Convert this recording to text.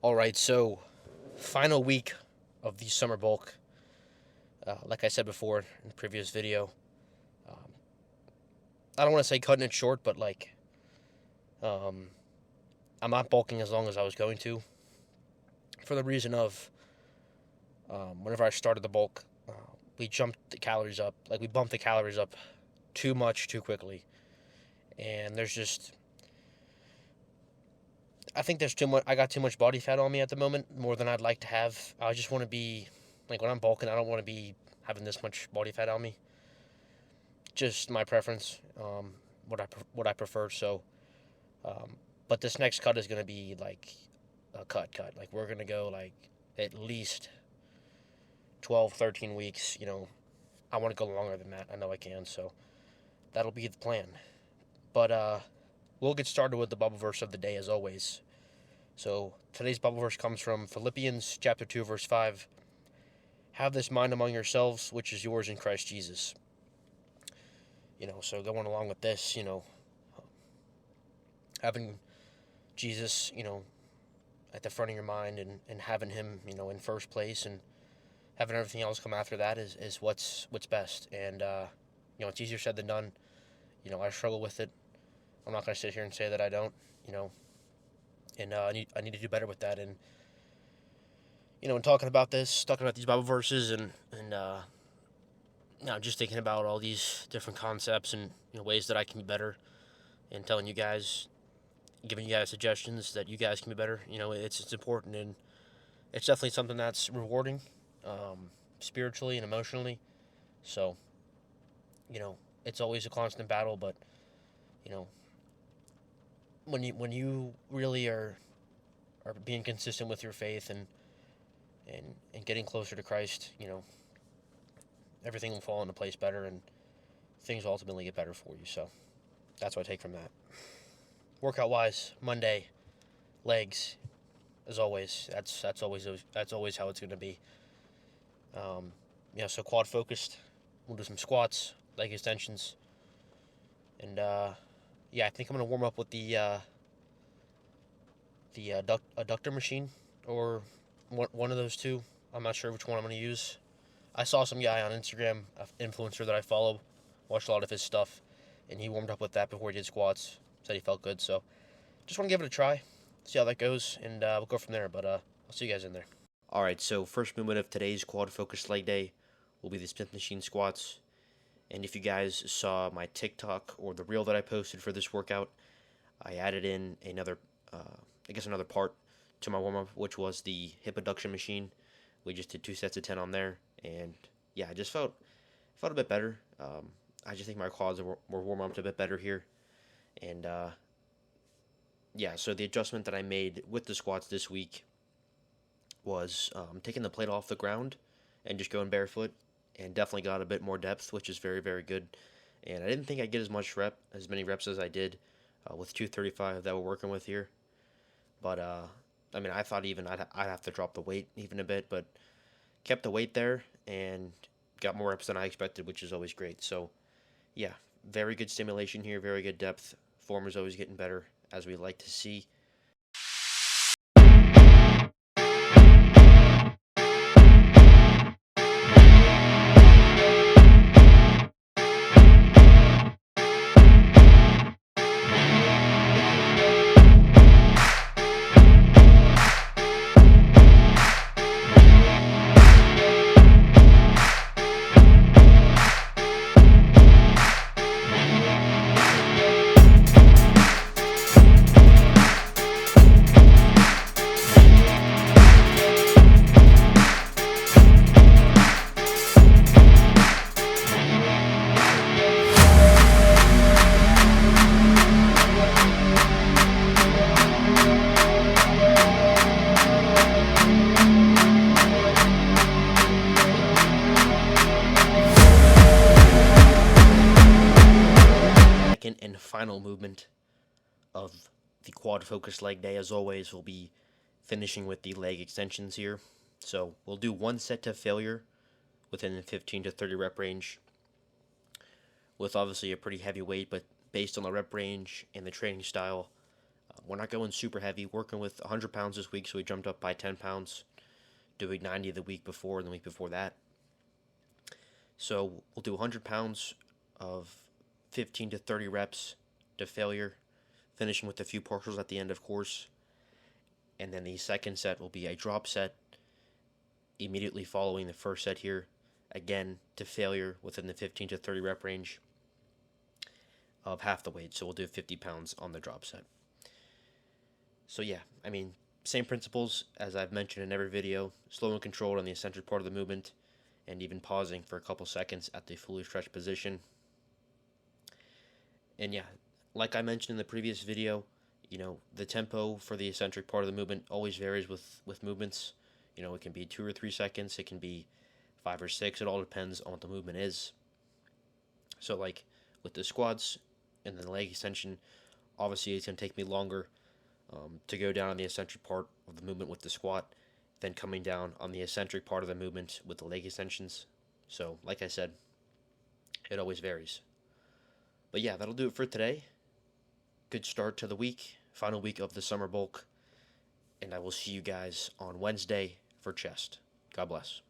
Alright, so final week of the summer bulk. Like I said before in the previous video, um, I don't want to say cutting it short, but um, I'm not bulking as long as I was going to, for the reason of whenever I started the bulk, we jumped the calories up, we bumped the calories up too much too quickly, and I think there's too much. I got too much body fat on me at the moment, more than I'd like to have. I just want to be when I'm bulking, I don't want to be having this much body fat on me. Just my preference, what I prefer. So, um, but this next cut is gonna be like a cut. Like we're gonna go at least 12, 13 weeks. I want to go longer than that. I know I can. So that'll be the plan. But we'll get started with the Bible verse of the day as always. So today's Bible verse comes from Philippians chapter 2, verse 5. Have this mind among yourselves, which is yours in Christ Jesus. So going along with this, having Jesus, at the front of your mind and having him, in first place and having everything else come after that is what's best. And, it's easier said than done. I struggle with it. I'm not going to sit here and say that I don't, and I need to do better with that. And, in talking about these Bible verses and just thinking about all these different concepts and ways that I can be better, and telling you guys, giving you guys suggestions that you guys can be better. It's important, and it's definitely something that's rewarding, spiritually and emotionally. So, it's always a constant battle, but you know, when you really are being consistent with your faith and getting closer to Christ, everything will fall into place better, and things will ultimately get better for you. So that's what I take from that. Workout wise, Monday, legs, as always. That's always how it's going to be. So quad focused. We'll do some squats, leg extensions, and I think I'm going to warm up with the adductor machine, or one of those two. I'm not sure which one I'm going to use. I saw some guy on Instagram, an influencer that I follow, watched a lot of his stuff, and he warmed up with that before he did squats. Said he felt good, so just want to give it a try, see how that goes, and we'll go from there. But I'll see you guys in there. All right, so first movement of today's quad focused leg day will be the Smith machine squats. And if you guys saw my TikTok or the reel that I posted for this workout, I added in another part to my warm up, which was the hip abduction machine. We just did 2 sets of 10 on there, and I just felt a bit better. I just think my quads were warm up a bit better here, and so the adjustment that I made with the squats this week was taking the plate off the ground and just going barefoot, and definitely got a bit more depth, which is very, very good. And I didn't think I'd get as many reps as I did with 235 that we're working with here. But I thought even I'd have to drop the weight even a bit, but kept the weight there and got more reps than I expected, which is always great. So yeah, very good stimulation here, very good depth. Form is always getting better, as we like to see. Second and final movement of the quad focused leg day, as always, will be finishing with the leg extensions here. So we'll do 1 set to failure within the 15 to 30 rep range, with obviously a pretty heavy weight, but based on the rep range and the training style, We're not going super heavy, working with 100 pounds this week, so we jumped up by 10 pounds, doing 90 the week before and the week before that. So we'll do 100 pounds of 15 to 30 reps to failure, finishing with a few partials at the end, of course. And then the second set will be a drop set immediately following the first set here, again to failure within the 15 to 30 rep range of half the weight. So we'll do 50 pounds on the drop set. So yeah, I mean, same principles as I've mentioned in every video, slow and controlled on the eccentric part of the movement, and even pausing for a couple seconds at the fully stretched position. And yeah, like I mentioned in the previous video, the tempo for the eccentric part of the movement always varies with movements. It can be 2 or 3 seconds, it can be 5 or 6, it all depends on what the movement is. So like with the squats and the leg extension, obviously it's going to take me longer to go down on the eccentric part of the movement with the squat than coming down on the eccentric part of the movement with the leg extensions. So like I said, it always varies. But yeah, that'll do it for today. Good start to the week, final week of the summer bulk, and I will see you guys on Wednesday for chest. God bless.